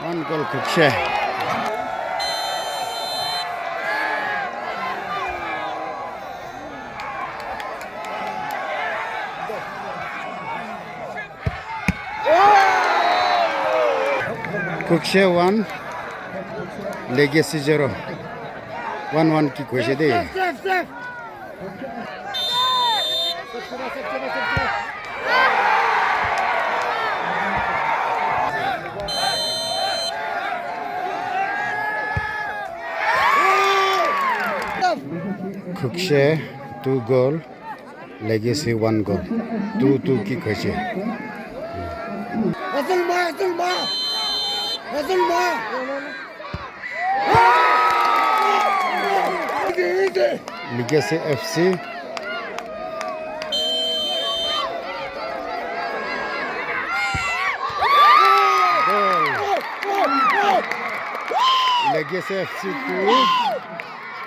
One goal Kukshe. Kukshe 1, Legacy 0. 1-1 kick hoise dei. Kukshe 2 goal, Legacy 1 goal. 2-2 kick hoise. Legacy FC. Legacy FC 2,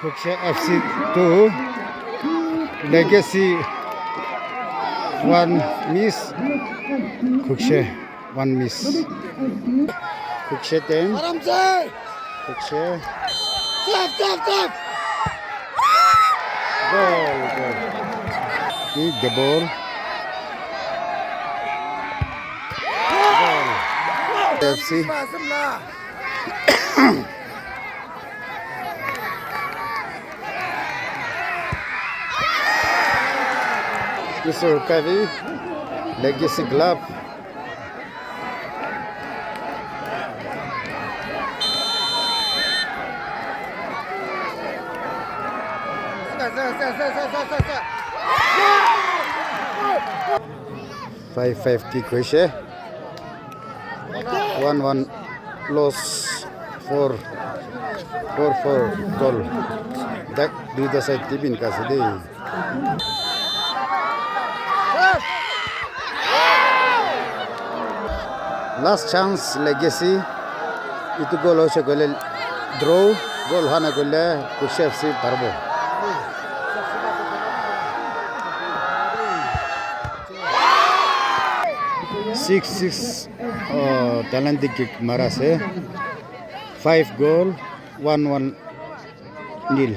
Kukshe FC 2, Legacy 1 miss, Kukshe 1 miss. Kukshe 10, Kukshe goal. Kick the ball. Goal. FC. Mr. Kavi, Legacy Club. Five kick hoise. 1-1 loss. 4 goal. That do the side tibin kasi dei. Last chance Legacy. Itu goal hoise gole draw. Goal hana gole Kukshe FC parbo. Six talented kick marase. 5 goal, 1-1 nil.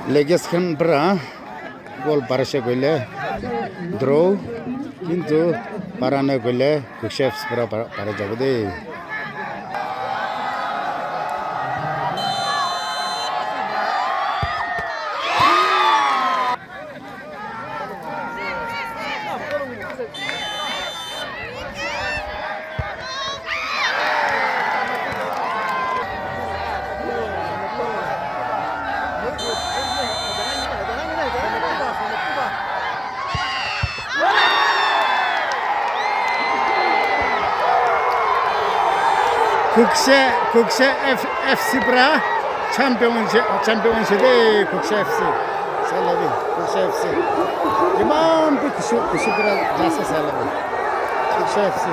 Legacy kan bra goal parase gole draw kintu parane gole Kukshe FC para jabode. Kukshe FC bra championship de Kukshe FC. Salabi Kukshe FC. Imam Kukshe bra jasa salabi. Kukshe FC.